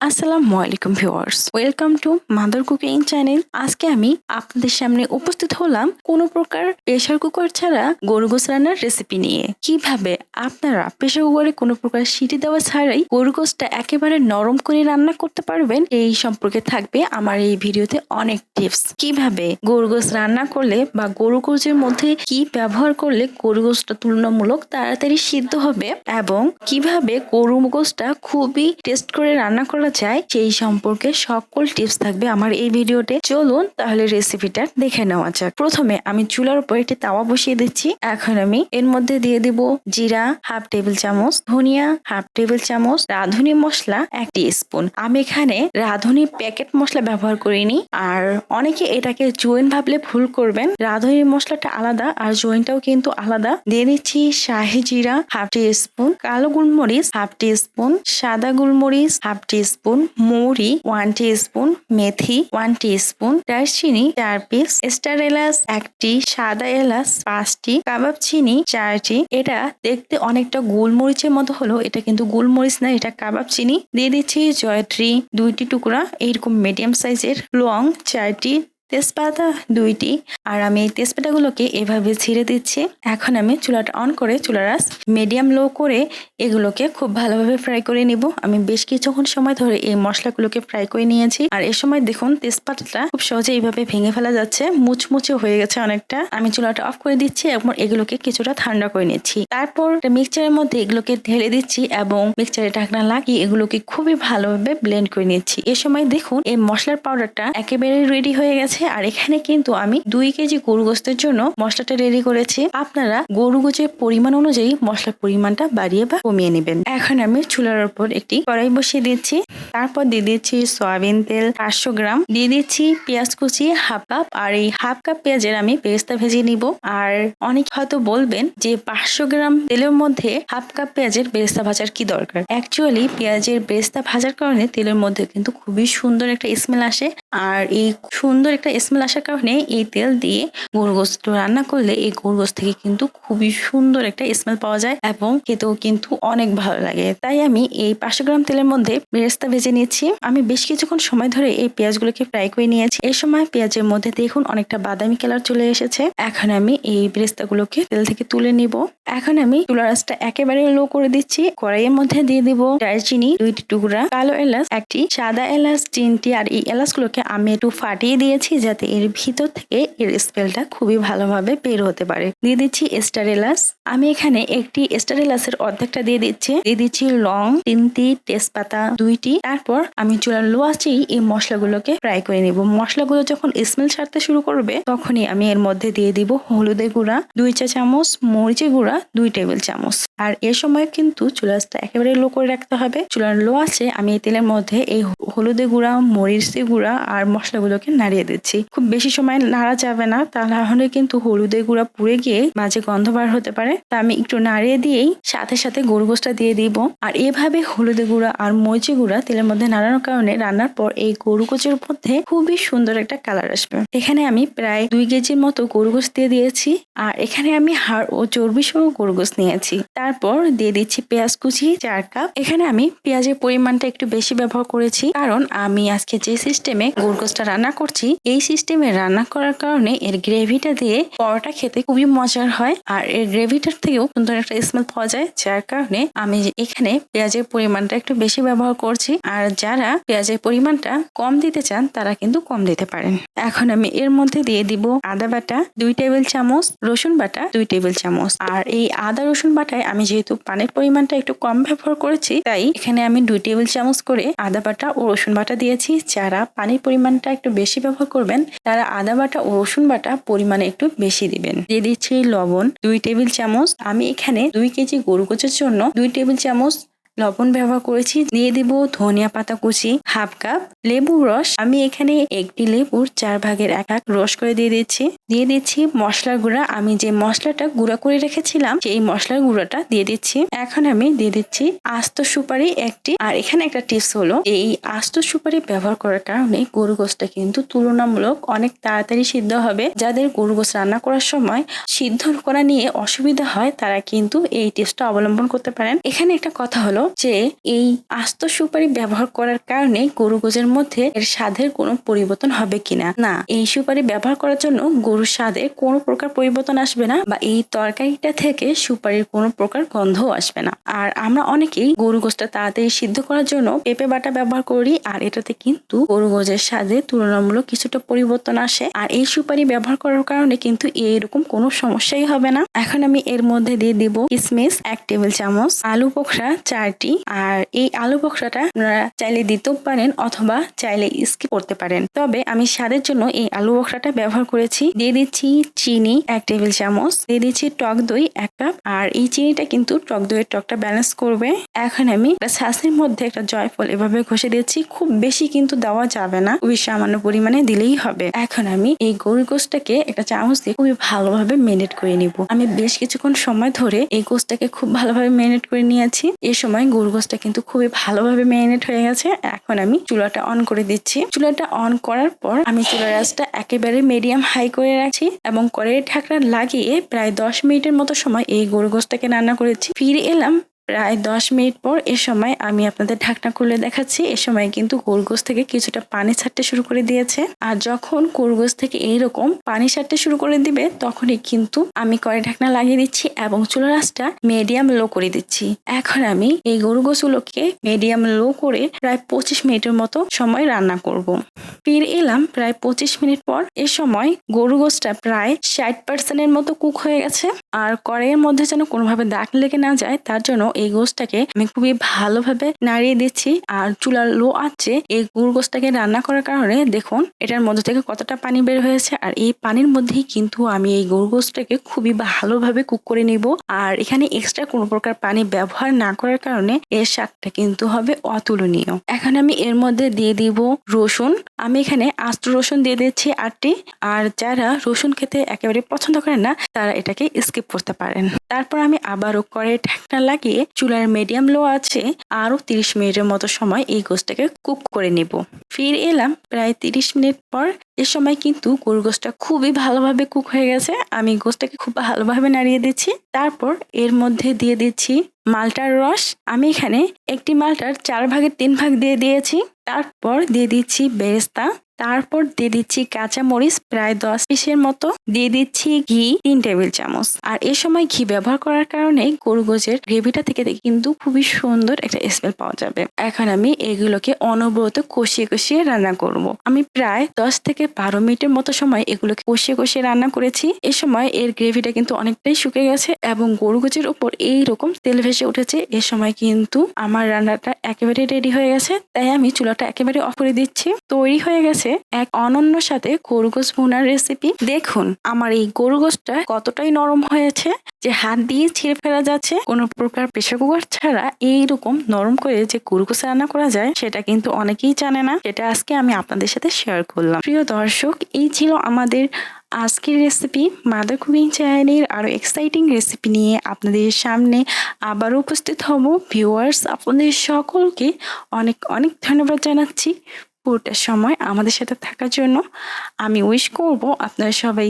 আসসালামু আলাইকুম viewers, welcome to mother cooking channel. আজকে আমি আপনাদের সামনে উপস্থিত হলাম কোনো প্রকার প্রেসার কুকার ছাড়া গরু গোস রান্নার রেসিপি নিয়ে। কিভাবে আপনারা প্রেসার কুকারে কোনো প্রকার সিটি দেওয়া ছাড়াই গরু গোসটা একেবারে নরম করে রান্না করতে পারবেন, এই সম্পর্কে থাকবে আমার এই ভিডিওতে অনেক টিপস। কিভাবে গরু গোস রান্না করলে বা গরু গোসের মধ্যে কি ব্যবহার করলে গরু গোসটা তুলনামূলক তাড়াতাড়ি সিদ্ধ হবে এবং কিভাবে গরু গোসটা খুবই টেস্ট করে রান্না করা যায় সেই সম্পর্কে সকল টিপস থাকবে আমার এই ভিডিওতে। চলুন তাহলে রেসিপিটা দেখে নেওয়া যাক। প্রথমে আমি চুলার উপর একটি তাওয়া বসিয়ে দিচ্ছি। এখন আমি এর মধ্যে দিয়ে দিব জিরা হাফ টেবিল চামচ, ধনিয়া হাফ টেবিল চামচ, রাঁধুনি মশলা 1 টিস্পুন। আমি এখানে রাঁধুনি প্যাকেট মশলা ব্যবহার করিনি, আর অনেকে এটাকে জৈন ভাবলে ভুল করবেন। রাঁধুনি মশলাটা আলাদা আর জৈনটাও কিন্তু আলাদা। দিয়ে দিচ্ছি শাহি জিরা হাফ টিস্পুন, কালো গোলমরিচ হাফ টিস্পুন, সাদা গোলমরিচ হাফ টিস্পুন, মৌরি 1 টিস্পুন, মেথি 1 টিস্পুন, দারচিনি 4 পিস, স্টার এলাচ 1টি, সাদা এলাচ 5টি, কাবাব চিনি 4টি। এটা দেখতে অনেকটা গোলমরিচের মতো হলো, এটা কিন্তু গোলমরিচ না, এটা কাবাব চিনি। দিয়ে দিচ্ছি জয়ত্রী 2টি টুকরা, এইরকম মিডিয়াম সাইজের, লং 4টি, তেজপাতা 2টি। আর আমি এই তেজপাতাগুলোকে এভাবে ছিঁড়ে দিচ্ছি। এখন আমি চুলাটা অন করে চুলার আঁচ মিডিয়াম লো করে এগুলোকে খুব ভালোভাবে ফ্রাই করে নিব। আমি বেশ কিছুক্ষণ সময় ধরে এই মশলাগুলোকে ফ্রাই করে নিয়েছি। আর এ সময় দেখুন তেজপাতাটা খুব সহজে এইভাবে ভেঙে ফেলা যাচ্ছে, মুচমুচে হয়ে গেছে অনেকটা। আমি চুলাটা অফ করে দিচ্ছি এবং এগুলোকে কিছুটা ঠান্ডা করে নিচ্ছি। তারপর মিক্সচারের মধ্যে এগুলোকে ঢেলে দিচ্ছি এবং মিক্সচারে ঢাকনা লাগিয়ে এগুলোকে খুবই ভালোভাবে ব্লেন্ড করে নিচ্ছি। এ সময় দেখুন এই মশলার পাউডারটা একেবারে রেডি হয়ে গেছে। আর এখানে কিন্তু আমি 2 কেজি গরু গোস্তের জন্য মশলাটা রেডি করেছি। আপনারা গরু গোস্তের পরিমাণ অনুযায়ী মশলার পরিমাণটা বাড়িয়ে বা কমিয়ে নেবেন। এখন আমি চুলার উপর একটি কড়াই বসিয়ে দিচ্ছি। তারপর দিয়ে দিচ্ছি সয়াবিন তেল 500 গ্রাম, দিয়ে দিচ্ছি পেঁয়াজ কুচি হাফ কাপ। আর এই হাফ কাপ পেঁয়াজের আমি পেস্টটা ভেজে নিব। আর অনেক হয়তো বলবেন যে 500 গ্রাম তেলের মধ্যে হাফ কাপ পেঁয়াজের বেরেস্তা ভাজার কি দরকার। অ্যাকচুয়ালি পেঁয়াজের বেরেস্তা ভাজার কারণে তেলের মধ্যে কিন্তু খুবই সুন্দর একটা স্মেল আসে। আর এই সুন্দর একটা স্মেল আসার কারণে এই তেল দিয়ে গরু গোস্ত রান্না করলে এই গরু গোস্ত থেকে কিন্তু খুবই সুন্দর একটা স্মেল পাওয়া যায় এবং খেতেও কিন্তু অনেক ভালো লাগে। তাই আমি এই 500 গ্রাম তেলের মধ্যে বেরেস্তা ভেজে নিচ্ছি। আমি বেশ কিছুক্ষণ সময় ধরে এই পেঁয়াজগুলোকে ফ্রাই করে নিয়েছি। এই সময় পেঁয়াজের মধ্যে দেখুন অনেকটা বাদামি কালার চলে এসেছে। এখন আমি এই বেরেস্তাগুলোকে তেল থেকে তুলে নিব। এখন আমি চুলার আঁচটা একেবারে লো করে দিচ্ছি। কড়াইয়ের মধ্যে দিয়ে দিব দারচিনি 2টি টুকরা, কালো এলাচ 1টি, সাদা এলাচ 3টি। আর এই এলাচগুলোকে আমি একটু ফাটিয়ে দিয়েছি যাতে এর ভিতর থেকে এর স্মেলটা খুবই ভালোভাবে বের হতে পারে। দিয়ে দিচ্ছি স্টার এলাচ, আমি এখানে একটি স্টার এলাচের অর্ধেকটা দিয়ে দিচ্ছি। দিয়ে দিচ্ছি লং 3টি, তেজপাতা 2টি। তারপর আমি চুলার লো আঁচেই এই মশলাগুলোকে ফ্রাই করে নিব। মশলাগুলো যখন স্মেল ছাড়তে শুরু করবে তখনই আমি এর মধ্যে দিয়ে দিব হলুদের গুঁড়া 2 চা চামচ, মরিচের গুঁড়া 2 টেবিল চামচ। আর এ সময় কিন্তু চুলার আঁচটা একেবারে লো করে রাখতে হবে। চুলার লো আছে আমি এই তেলের মধ্যে এই হলুদের গুঁড়া, মরিচের গুঁড়া আর মশলাগুলোকে নাড়িয়ে দিচ্ছি। খুব বেশি সময় নাড়া যাবে না, তাহলে কিন্তু হলুদের গুঁড়া পুড়ে গিয়ে মাঝে গন্ধ বার হতে পারে। তা আমি একটু নাড়িয়ে দিয়েই সাথে সাথে গরু গোশটা দিয়ে দিব। আর এভাবে হলুদের গুঁড়া আর মরিচের গুঁড়া তেলের মধ্যে নাড়ানোর কারণে রান্নার পর এই গরু গোশের মধ্যে খুবই সুন্দর একটা কালার আসবে। এখানে আমি প্রায় 2 কেজির মতো গরু গোশ দিয়ে দিয়েছি। আর এখানে আমি হাড় ও চর্বি সহ গরু গোশ নিয়েছি। তারপর দিয়ে দিচ্ছি পেঁয়াজ কুচি 4 কাপ। এখানে আমি পেঁয়াজের পরিমাণটা একটু বেশি ব্যবহার করেছি, কারণ আমি আজকে যে সিস্টেমে গরু গোশটা রান্না করছি এই সিস্টেমে রান্না করার কারণে এর গ্রেভিটা দিয়ে পরোটা খেতে খুবই মজার হয়। আর এর গ্রেভিটার থেকেও সুন্দর একটা স্মেল পাওয়া যায়, যার কারণে আমি এখানে পেঁয়াজের পরিমাণটা একটু বেশি ব্যবহার করছি। আর যারা পেঁয়াজের পরিমাণটা কম দিতে চান তারা কিন্তু কম দিতে পারেন। এখন আমি এর মধ্যে দিয়ে দিব আদা বাটা 2 টেবিল চামচ, রসুন বাটা 2 টেবিল চামচ। আর এই আদা রসুন বাটায় আমি যেহেতু পানির পরিমাণটা একটু কম ব্যবহার করেছি, তাই এখানে আমি 2 টেবিল চামচ করে আদা বাটা ও রসুন বাটা দিয়েছি। যারা পানির পরিমাণটা একটু বেশি ব্যবহার করবেন তারা আদা বাটা ও রসুন বাটা পরিমাণে একটু বেশি দিবেন। দিয়ে দিচ্ছি লবণ 2 টেবিল চামচ। আমি এখানে 2 কেজি গরু গোশের জন্য 2 টেবিল চামচ লবণ ব্যবহার করেছি। দিয়ে দিব ধনিয়া পাতা কুচি হাফ কাপ, লেবুর রস আমি এখানে একটি লেবুর 4 ভাগের 1 ভাগ রস করে দিয়ে দিচ্ছি। দিয়ে দিচ্ছি মশলার গুঁড়া, আমি যে মশলাটা গুঁড়া করে রেখেছিলাম সেই মশলার গুঁড়াটা দিয়ে দিচ্ছি। এখন আমি দিয়ে দিচ্ছি আস্ত সুপারি 1টি। আর এখানে একটা টিপস হলো, এই আস্ত সুপারি ব্যবহার করার কারণে গরু গোশটা কিন্তু তুলনামূলক অনেক তাড়াতাড়ি সিদ্ধ হবে। যাদের গরু গোশ রান্না করার সময় সিদ্ধ করা নিয়ে অসুবিধা হয় তারা কিন্তু এই টিপসটা অবলম্বন করতে পারেন। এখানে একটা কথা হলো, যে এই আস্ত সুপারি ব্যবহার করার কারণে গরু গোশের মধ্যে এর স্বাদের কোনো পরিবর্তন হবে কিনা। না, এই সুপারি ব্যবহার করার জন্য গরুর স্বাদে কোনো প্রকার পরিবর্তন আসবে না বা এই তরকারিটা থেকে সুপারির কোনো প্রকার গন্ধও আসবে না। আর আমরা অনেকেই গরু গোশটা তাড়াতাড়ি সিদ্ধ করার জন্য পেঁপে বাটা ব্যবহার করি, আর এটাতে কিন্তু গরু গোশের স্বাদে তুলনামূলক কিছুটা পরিবর্তন আসে। আর এই সুপারি ব্যবহার করার কারণে কিন্তু এইরকম কোনো সমস্যাই হবে না। এখন আমি এর মধ্যে দিয়ে দিব কিশমিশ 1 টেবিল চামচ, আলু বোখরা 4টি। আর এই আলু বোখরাটা আপনারা চাইলে দিতেও পারেন অথবা চাইলে স্কিপ করতে পারেন, তবে আমি স্বাদের জন্য এই আলু বোখরাটা ব্যবহার করেছি। দিয়ে দিচ্ছি চিনি 1 টেবিল চামচ, দিয়ে দিচ্ছি টক দই 1 কাপ। আর এই চিনিটা কিন্তু টক দইয়ের টকটা ব্যালেন্স করবে। এখন আমি ছাঁচের মধ্যে একটা জয়ফল এভাবে ঘষে দিচ্ছি, খুব বেশি কিন্তু দেওয়া যাবে না, খুবই সামান্য পরিমাণে দিলেই হবে। এখন আমি এই গরুর গোশটাকে একটা চামচ দিয়ে খুবই ভালোভাবে মেরিনেট করে নিব। আমি বেশ কিছুক্ষণ সময় ধরে এই গোশটাকে খুব ভালোভাবে মেরিনেট করে নিয়েছি। এই সময় গরুর গোশটা কিন্তু খুবই ভালোভাবে মেরিনেট হয়ে গেছে। এখন আমি চুলাটা অন করে দিচ্ছি। চুলাটা অন করার পর আমি চুলার আঁচটা একেবারে মিডিয়াম হাই করে রাখছি এবং কড়াইয়ের ঢাকনা লাগিয়ে প্রায় 10 মিনিটের মতো সময় এই গরুর গোশটাকে রান্না করেছি। ফিরে এলাম প্রায় 10 মিনিট পর। এ সময় আমি আপনাদের ঢাকনা খুলে দেখাচ্ছি। এ সময় কিন্তু গরুর গোশ থেকে কিছুটা পানি ছাড়তে শুরু করে দিয়েছে। আর যখন গরুর গোশ থেকে এইরকম পানি ছাড়তে শুরু করে দিবে তখনই কিন্তু আমি কড়াই ঢাকনা লাগিয়ে দিচ্ছি এবং চুলার আঁচটা মিডিয়াম লো করে দিচ্ছি। এখন আমি এই গরুর গোশগুলোকে মিডিয়াম লো করে প্রায় 25 মিনিটের মতো সময় রান্না করব। ফিরে এলাম প্রায় 25 মিনিট পর। এ সময় গরু গোশটা প্রায় 60% মতো কুক হয়ে গেছে। আর কড়াইয়ের মধ্যে যেন কোনোভাবে দাগ লেগে না যায় তার জন্য এই গোশটাকে আমি খুবই ভালোভাবে নাড়িয়ে দিচ্ছি। আর চুলার লো আঁচে এই গরু গোশটাকে রান্না করার কারণে দেখুন এটার মধ্যে থেকে কতটা পানি বের হয়েছে। আর এই পানির মধ্যেই কিন্তু আমি এই গরু গোশটাকে খুবই ভালোভাবে কুক করে নিব। আর এখানে এক্সট্রা কোনো প্রকার পানি ব্যবহার না করার কারণে এর স্বাদটা কিন্তু হবে অতুলনীয়। এখন আমি এর মধ্যে দিয়ে দিব রসুন। আমি এখানে আস্ত রসুন দিয়ে দিচ্ছি 8টি। আর যারা রসুন খেতে একেবারে পছন্দ করেন না তারা এটাকে স্কিপ করতে পারেন। তারপর আমি আবারও কড়াইয়ে ঢাকনা লাগিয়ে চুলার মিডিয়াম লো আছে আরো 30 মিনিটের মতো সময় এই গোশটাকে কুক করে নেব। ফিরে এলাম প্রায় 30 মিনিট পর। এ সময় কিন্তু গরুর গোশটা খুবই ভালোভাবে কুক হয়ে গেছে। আমি গোশটাকে খুব ভালোভাবে নাড়িয়ে দিচ্ছি। তারপর এর মধ্যে দিয়ে দিচ্ছি মালটার রস। আমি এখানে একটি মালটার 4 ভাগের 3 ভাগ দিয়ে দিয়েছি। তারপর দিয়ে দিচ্ছি বেরেস্তা। তারপর দিয়ে দিচ্ছি কাঁচা মরিচ প্রায় 10 পিসের মতো। দিয়ে দিচ্ছি ঘি 3 টেবিল চামচ। আর এই সময় ঘি ব্যবহার করার কারণে গরু গোশের গ্রেভিটা থেকে কিন্তু খুবই সুন্দর একটা স্মেল পাওয়া যাবে। এখন আমি এগুলোকে অনবরত কষিয়ে কষিয়ে রান্না করব। আমি প্রায় 10 থেকে 12 মিনিটের মতো সময় এগুলোকে কষিয়ে কষিয়ে রান্না করেছি। এই সময় এর গ্রেভিটা কিন্তু অনেকটাই শুকিয়ে গেছে এবং গরু গোশের উপর এইরকম তেল ভেসে উঠেছে। এ সময় কিন্তু আমার রান্নাটা একেবারে রেডি হয়ে গেছে। তাই আমি চুলাটা একেবারে অফ করে দিচ্ছি। তৈরি হয়ে গেছে এক অনন্য সাথে গরু গোশ ভুনার রেসিপি। দেখুন আমার এই গরু গোশটা কতটাই নরম হয়েছে যে হাত দিয়ে ছিঁড়ে ফেলা যাচ্ছে। কোনো প্রকার প্রেসার কুকার ছাড়া এইরকম নরম করে যে গরু গোশ রান্না করা যায় সেটা কিন্তু অনেকেই জানে না। সেটা আজকে আমি আপনাদের সাথে শেয়ার করলাম। প্রিয় দর্শক, এই ছিল আমাদের আজকের রেসিপি। মাদার কুকিং চ্যানেলের আরো এক্সাইটিং রেসিপি নিয়ে আপনাদের সামনে আবার উপস্থিত হব। ভিউয়ার্স, আপনাদের সকলকে অনেক অনেক ধন্যবাদ জানাচ্ছি পুরোটা সময় আমাদের সাথে থাকার জন্য। আমি উইশ করব আপনারা সবাই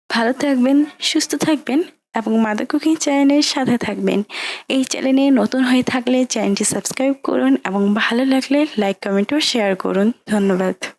ভালো থাকবেন, সুস্থ থাকবেন এবং মাদার কুকিং চ্যানেলের সাথে থাকবেন। এই চ্যানেলে নতুন হয়ে থাকলে চ্যানেলটি সাবস্ক্রাইব করুন এবং ভালো লাগলে লাইক, কমেন্ট ও শেয়ার করুন। ধন্যবাদ।